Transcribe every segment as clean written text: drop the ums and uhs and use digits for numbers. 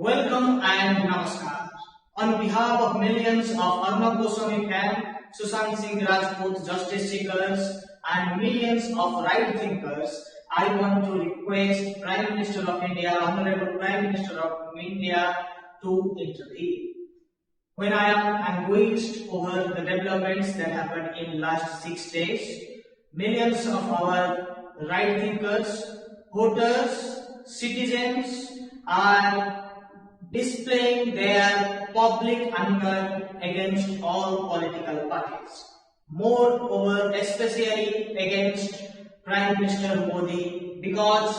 Welcome and namaskar. On behalf of millions of Arnab Goswami fans, Sushant Singh Rajput justice seekers, and millions of right thinkers, I want to request Prime Minister of India, Honorable Prime Minister of India, to intervene. When I am anguished over the developments that happened in last 6 days, millions of our right thinkers, voters, citizens are displaying their public anger against all political parties. Moreover, especially against Prime Minister Modi, because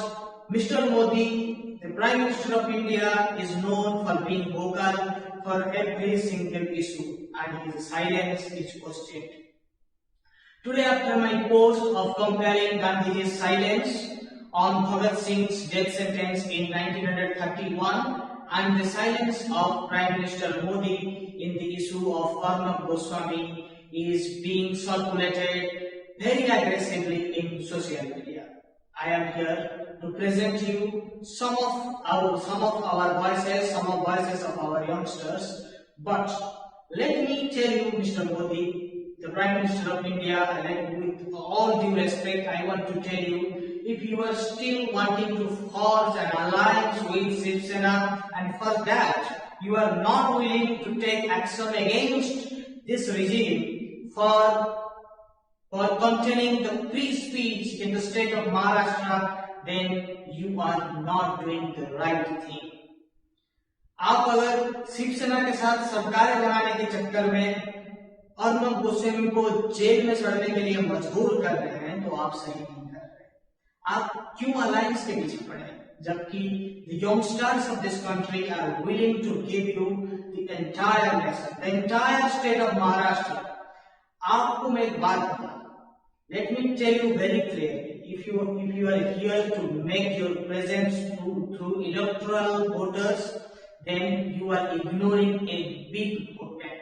Mr. Modi, the Prime Minister of India, is known for being vocal for every single issue, and his silence is questioned. Today, after my post of comparing Gandhiji's silence on Bhagat Singh's death sentence in 1931 and the silence of Prime Minister Modi in the issue of Arnab Goswami is being circulated very aggressively in social media. I am here to present you some of our voices, some of voices of our youngsters. But let me tell you, Mr. Modi, the Prime Minister of India, and with all due respect, I want to tell you, if you are still wanting to forge an alliance with Shiv Sena, and for that you are not willing to take action against this regime for containing the free speech in the state of Maharashtra, then you are not doing the right thing. आप अगर शिवसेना के साथ सरकार बनाने के चक्कर में अर्नब गोस्वामी को जेल में चढ़ने के लिए मजबूर कर रहे हैं, तो आप सही नहीं कर रहे। आप क्यों अलायंस के पीछे पड़े, जबकि the youngsters of this country are willing to give you the entire nation, the entire state of Maharashtra. आपको मैं एक बात बताऊं. Let me tell you very clearly, if you are here to make your presence through electoral voters, then you are ignoring a big vote bank.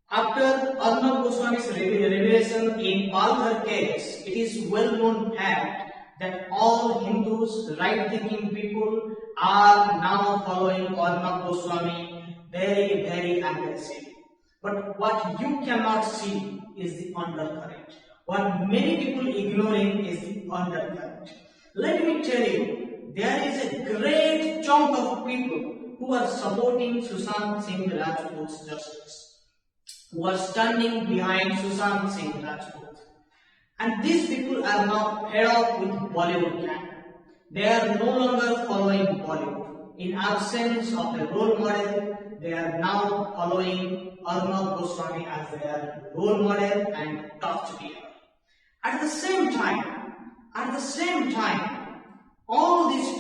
After Arnab Goswami's revelation in Palghar case, it is well known fact that all Hindus, right-thinking people, are now following Arnab Goswami very, very aggressively. But what you cannot see is the undercurrent. What many people ignoring is the undercurrent. Let me tell you, there is a great chunk of people who are supporting Sushant Singh Rajput's justice, who are standing behind Sushant Singh Rajput. And these people are now fed up with Bollywood gang. They are no longer following Bollywood. In absence of a role model, they are now following Arnab Goswami as their role model and top leader. At the same time, all these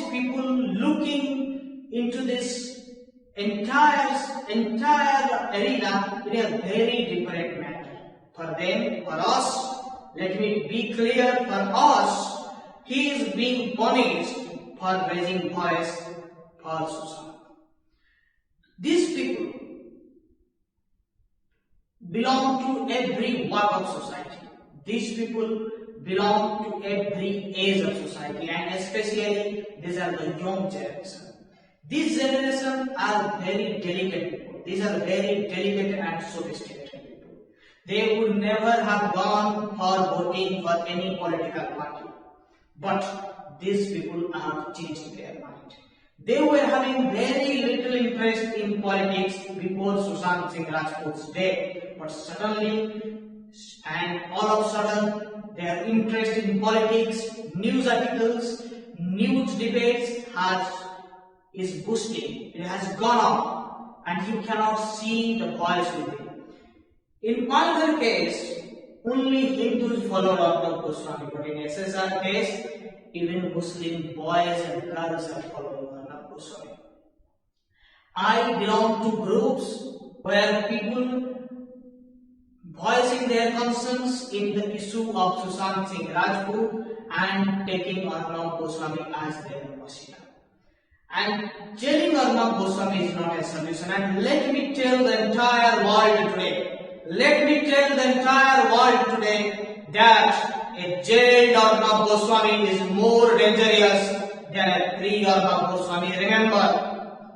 people looking into this entire arena in a very different manner. For them, for us, let me be clear, for us, he is being punished for raising voice for Sushant. These people belong to every walk of society. These people belong to every age of society, and especially these are the young generation. These generations are very delicate people. These are very delicate and sophisticated people. They would never have gone for voting for any political party. But these people have changed their mind. They were having very little interest in politics before Sushant Singh Rajput's death, but suddenly and all of a sudden their interest in politics, news articles, news debates is boosting. It has gone up, and you cannot see the voice with it. In Palghar case, only Hindus followed Arnab Goswami, but in SSR case, even Muslim boys and girls are following Arnab Goswami. I belong to groups where people voicing their concerns in the issue of Sushant Singh Rajput and taking Arnab Goswami as their messiah. And jailing Arnab Goswami is not a solution. And let me tell the entire world today, that a jailed Arnab Goswami is more dangerous than a free Arnab Goswami. Remember,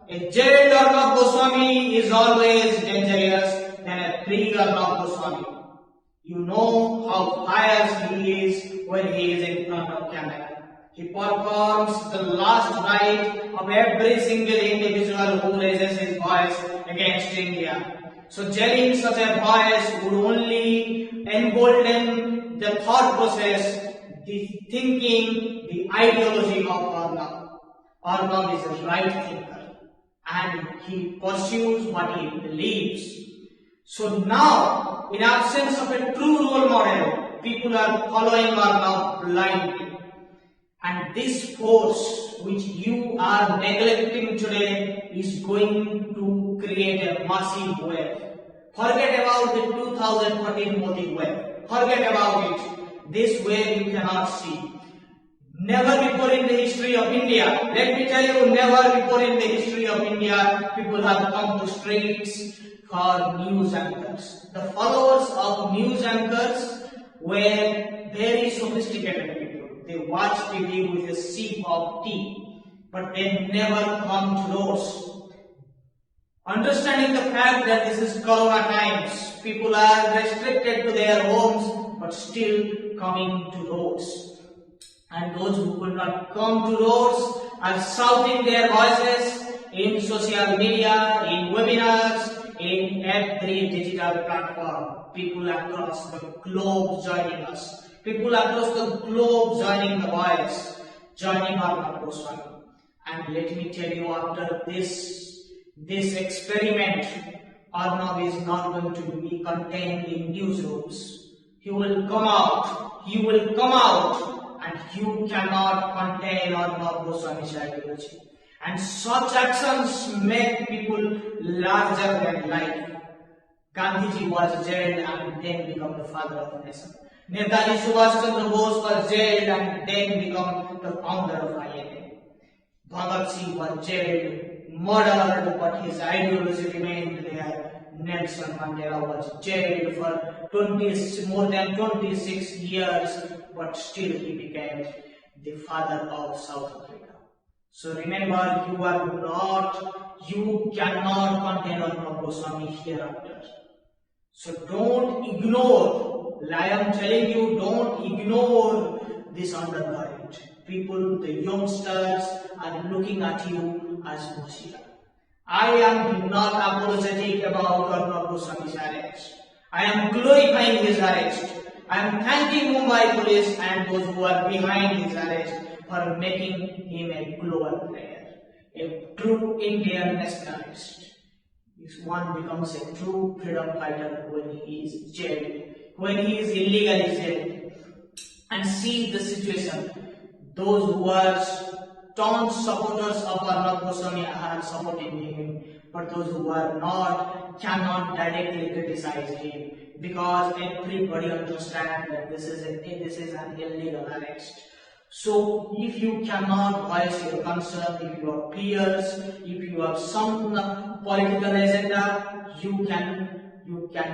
a jailed Arnab Goswami is always dangerous than a free Arnab Goswami. You know how pious he is when he is in front of camera. He performs the last right of every single individual who raises his voice against India. So jailing such a voice would only embolden the thought process, the thinking, the ideology of Arnab. Arnab is a right thinker and he pursues what he believes. So now, in absence of a true role model, people are following Arnab blindly. And this force which you are neglecting today is going to create a massive wave. Forget about the 2014 Modi wave. Forget about it. This wave you cannot see. Never before in the history of India, let me tell you, never before in the history of India, people have come to streets for news anchors. The followers of news anchors were very sophisticated people. They watch TV with a sip of tea, but they never come to roads. Understanding the fact that this is Corona times, people are restricted to their homes, but still coming to roads. And those who could not come to roads are shouting their voices in social media, in webinars, in every digital platform. People across the globe joining us. People across the globe joining the voice, joining Arnab Goswami. And let me tell you, after this experiment, Arnab is not going to be contained in newsrooms. He will come out, and you cannot contain Arnab Goswami's ideology. And such actions make people larger than life. Gandhiji was jailed and then became the father of the nation. Netaji Subhash Chandra Bose was jailed and then became the founder of INA. Bhagat Singh was jailed, murdered, but his ideology remained there. Nelson Mandela was jailed for more than 26 years, but still he became the father of South Africa. So remember, you cannot contain Arnab Goswami hereafter. So don't ignore, I am telling you, don't ignore this undercurrent. People, the youngsters are looking at you as Messiah. I am not apologetic about Arnab Goswami's arrest. I am glorifying his arrest. I am thanking Mumbai police and those who are behind his arrest for making him a global player, a true Indian nationalist. If one becomes a true freedom fighter when he is jailed, when he is illegally jailed, and see the situation. Those who are staunch supporters of Arnab Goswami are supporting him, but those who are not cannot directly criticize him because everybody understands that this is an illegal arrest. So if you cannot voice your concern, if your peers, if you have some political agenda, you can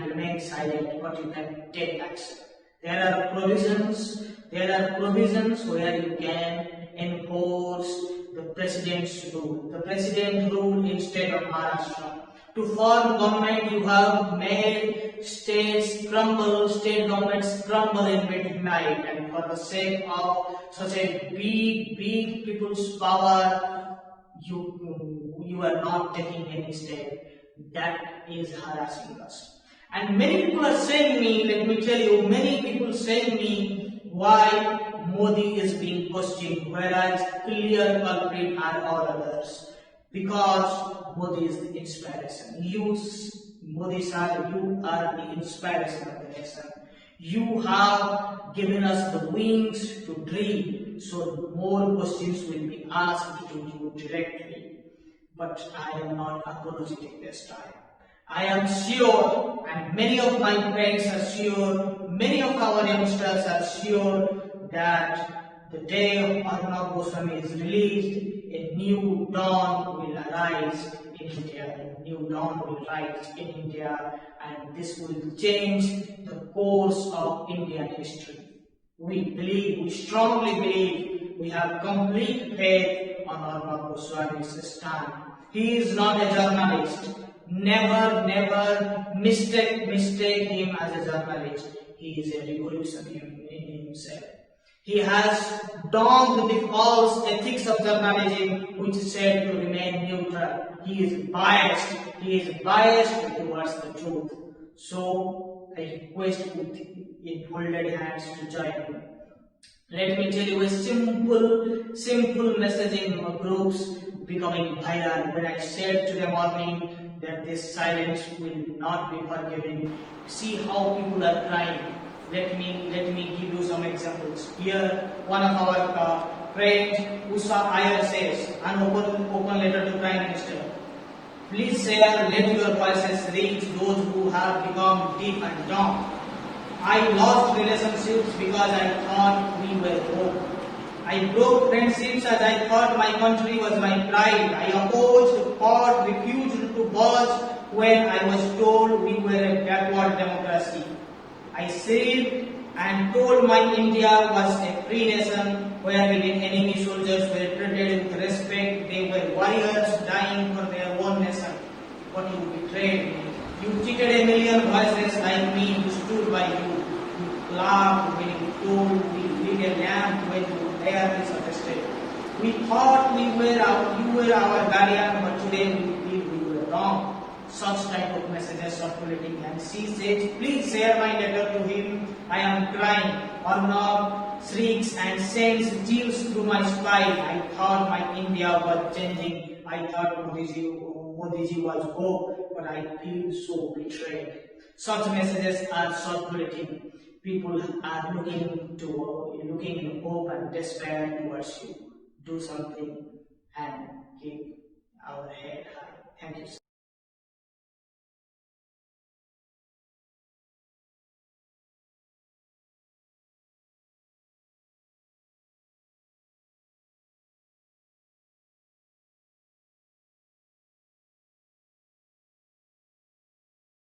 remain silent, but you can take action. There are provisions where you can enforce the president's rule. The president rule in state of Maharashtra. To form government, you have made state governments crumble in midnight, and for the sake of such a big people's power, you are not taking any step. That is harassing us. And many people are saying me, let me tell you, many people saying me why Modi is being questioned, whereas clear culprit are all others. Because Modi is the inspiration. Modi sir, you are the inspiration of the nation. You have given us the wings to dream, so more questions will be asked to you directly. But I am not apologetic this time. I am sure, and many of my friends are sure, many of our youngsters are sure that the day of Arnab Goswami is released, a new dawn will arise in India. A new dawn will rise in India, and this will change the course of Indian history. We strongly believe we have complete faith on Arnab Goswami's stand. He is not a journalist. Never mistake him as a journalist. He is a revolutionary in himself. He has donned the false ethics of journalism, which is said to remain neutral. He is biased. He is biased towards the truth. So I request you in folded hands to join me. Let me tell you a simple messaging of groups becoming viral. When I said to the morning that this silence will not be forgiven, see how people are crying. Let me give you some examples. Here, one of our friends, Usa Iyer says, an open letter to Prime Minister. Please share, let your voices reach those who have become deaf and dumb. I lost relationships because I thought we were hope. I broke friendships as I thought my country was my pride. I opposed, fought, refused to budge when I was told we were a backward democracy. I said and told my India was a free nation where even enemy soldiers were treated with respect. They were warriors dying for their own nation. But you betrayed me. You cheated a million voices like me who stood by you. You laughed when you told we lit a lamp when you barely suggested. We thought you were our guardian, but today we feel we were wrong. Such type of messages circulating, and she says, please share my letter to him. I am crying. Arnab shrieks and sends chills through my spine. I thought my India was changing. I thought Modiji was hope, but I feel so betrayed. Such messages are circulating. People are looking in hope and despair towards you. Do something and keep our head high. Thank you, sir.